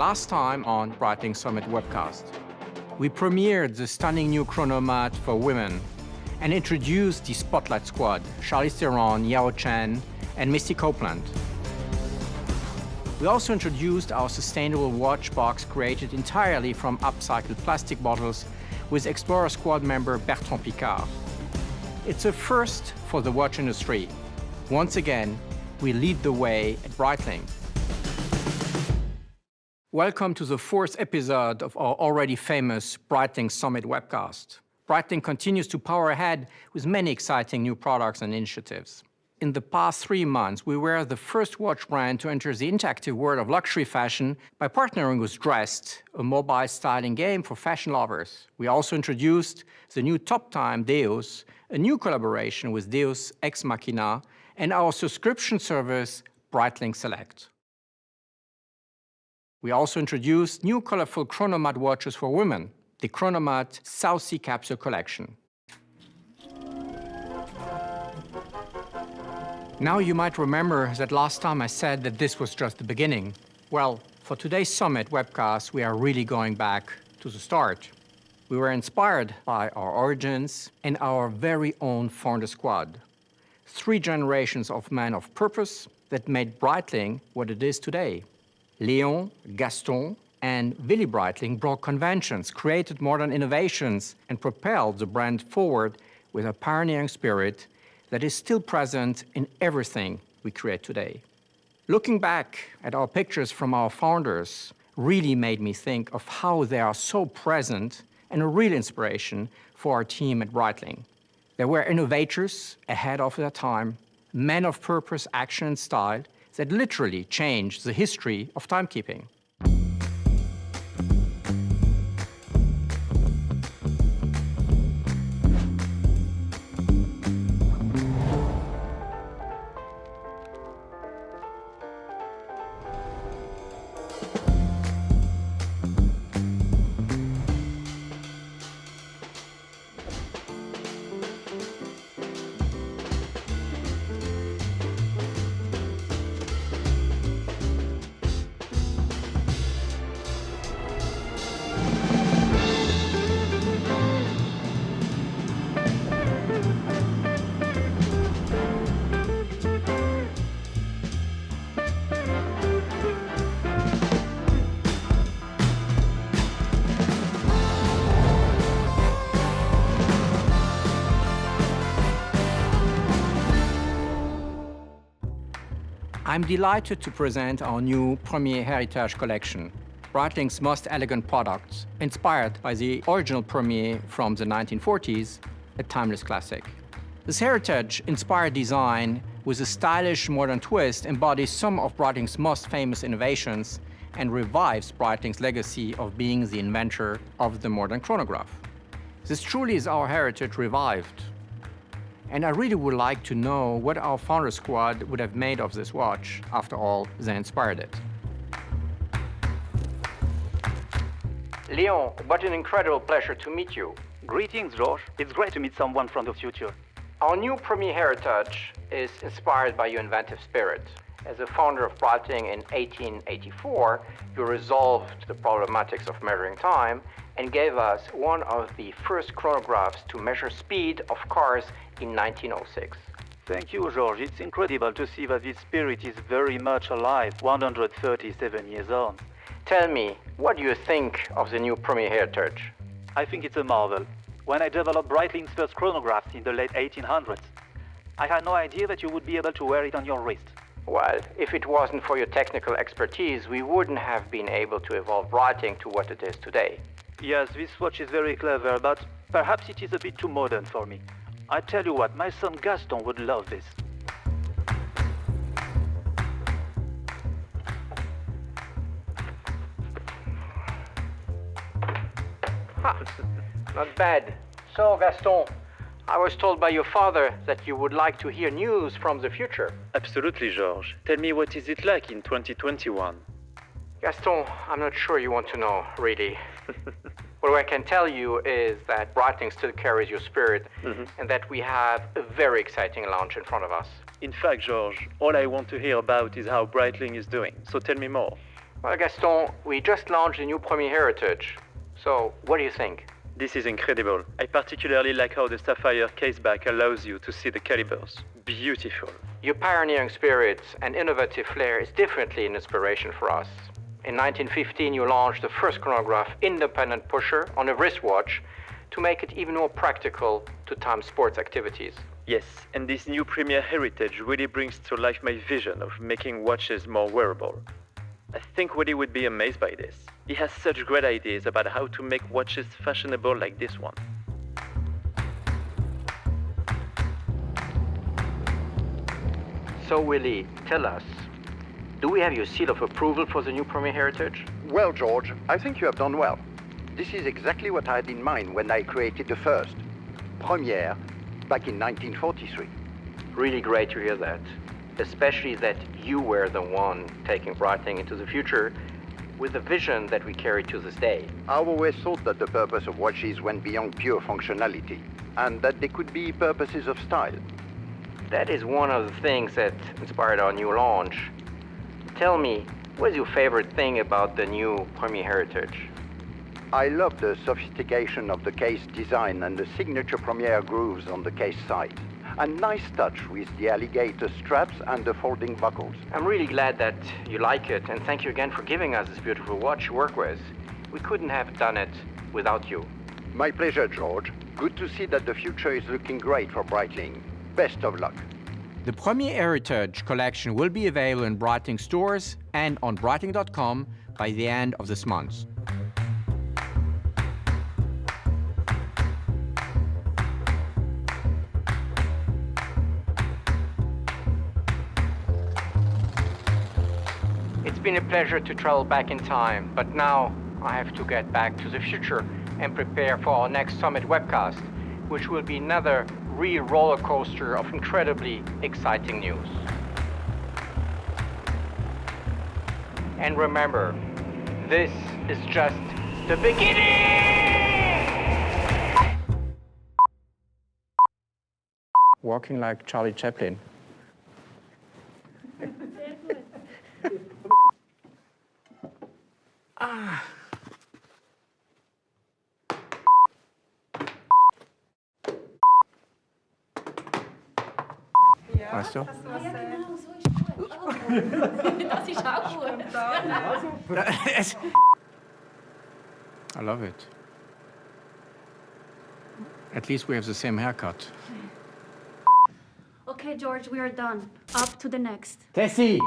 last time on Breitling Summit Webcast. We premiered the stunning new chronomat for women and introduced the Spotlight Squad, Charlize Theron, Yao Chen, and Misty Copeland. We also introduced our sustainable watch box created entirely from upcycled plastic bottles with Explorer Squad member Bertrand Piccard. It's a first for the watch industry. Once again, we lead the way at Breitling. Welcome to the fourth episode of our already famous Breitling Summit webcast. Breitling continues to power ahead with many exciting new products and initiatives. In the past 3 months, we were the first watch brand to enter the interactive world of luxury fashion by partnering with Dressed, a mobile styling game for fashion lovers. We also introduced the new Top Time Deus, a new collaboration with Deus Ex Machina, and our subscription service, Breitling Select. We also introduced new colorful chronomat watches for women, the Chronomat South Sea Capsule Collection. Now you might remember that last time I said that this was just the beginning. Well, for today's Summit webcast, we are really going back to the start. We were inspired by our origins and our very own founder squad. 3 generations of men of purpose that made Breitling what it is today. Léon, Gaston, and Willy Breitling brought conventions, created modern innovations, and propelled the brand forward with a pioneering spirit that is still present in everything we create today. Looking back at our pictures from our founders really made me think of how they are so present and a real inspiration for our team at Breitling. They were innovators ahead of their time, men of purpose, action, and style, that literally changed the history of timekeeping. I'm delighted to present our new Premier Heritage collection, Breitling's most elegant products, inspired by the original Premier from the 1940s, a timeless classic. This heritage-inspired design, with a stylish modern twist, embodies some of Breitling's most famous innovations and revives Breitling's legacy of being the inventor of the modern chronograph. This truly is our heritage revived. And I really would like to know what our founder squad would have made of this watch. After all, they inspired it. Léon, what an incredible pleasure to meet you. Greetings, Georges. It's great to meet someone from the future. Our new Premier Heritage is inspired by your inventive spirit. As a founder of Breitling in 1884, you resolved the problematics of measuring time and gave us one of the first chronographs to measure speed of cars in 1906. Thank you, Georges. It's incredible to see that this spirit is very much alive 137 years on. Tell me, what do you think of the new Premier Heritage? I think it's a marvel. When I developed Breitling's first chronographs in the late 1800s, I had no idea that you would be able to wear it on your wrist. Well, if it wasn't for your technical expertise, we wouldn't have been able to evolve Breitling to what it is today. Yes, this watch is very clever, but perhaps it is a bit too modern for me. I tell you what, my son Gaston would love this. Not bad. So, Gaston, I was told by your father that you would like to hear news from the future. Absolutely, Georges. Tell me, what is it like in 2021? Gaston, I'm not sure you want to know, really. What I can tell you is that Breitling still carries your spirit, and that we have a very exciting launch in front of us. In fact, Georges, all I want to hear about is how Breitling is doing, so tell me more. Well, Gaston, we just launched the new Premier Heritage. So, what do you think? This is incredible. I particularly like how the sapphire caseback allows you to see the calibers. Beautiful. Your pioneering spirit and innovative flair is definitely an inspiration for us. In 1915, you launched the first chronograph independent pusher on a wristwatch to make it even more practical to time sports activities. Yes, and this new Premier Heritage really brings to life my vision of making watches more wearable. I think Woody would be amazed by this. He has such great ideas about how to make watches fashionable like this one. So, Willie, tell us, do we have your seal of approval for the new Premier Heritage? Well, George, I think you have done well. This is exactly what I had in mind when I created the first, Premiere, back in 1943. Really great to hear that. Especially that you were the one taking Breitling into the future with the vision that we carry to this day. I've always thought that the purpose of watches went beyond pure functionality, and that they could be purposes of style. That is one of the things that inspired our new launch. Tell me, what is your favorite thing about the new Premier Heritage? I love the sophistication of the case design and the signature Premiere grooves on the case side. A nice touch with the alligator straps and the folding buckles. I'm really glad that you like it, and thank you again for giving us this beautiful watch to work with. We couldn't have done it without you. My pleasure, George. Good to see that the future is looking great for Breitling. Best of luck. The Premier Heritage collection will be available in Breitling stores and on Breitling.com by the end of this month. It's been a pleasure to travel back in time, but now I have to get back to the future and prepare for our next Summit webcast, which will be another real roller coaster of incredibly exciting news. And remember, this is just the beginning! Walking like Charlie Chaplin. Weißt du? Das ist auch gut. I love it. At least we have the same haircut. Okay, George, we are done. Up to the next. Tessie!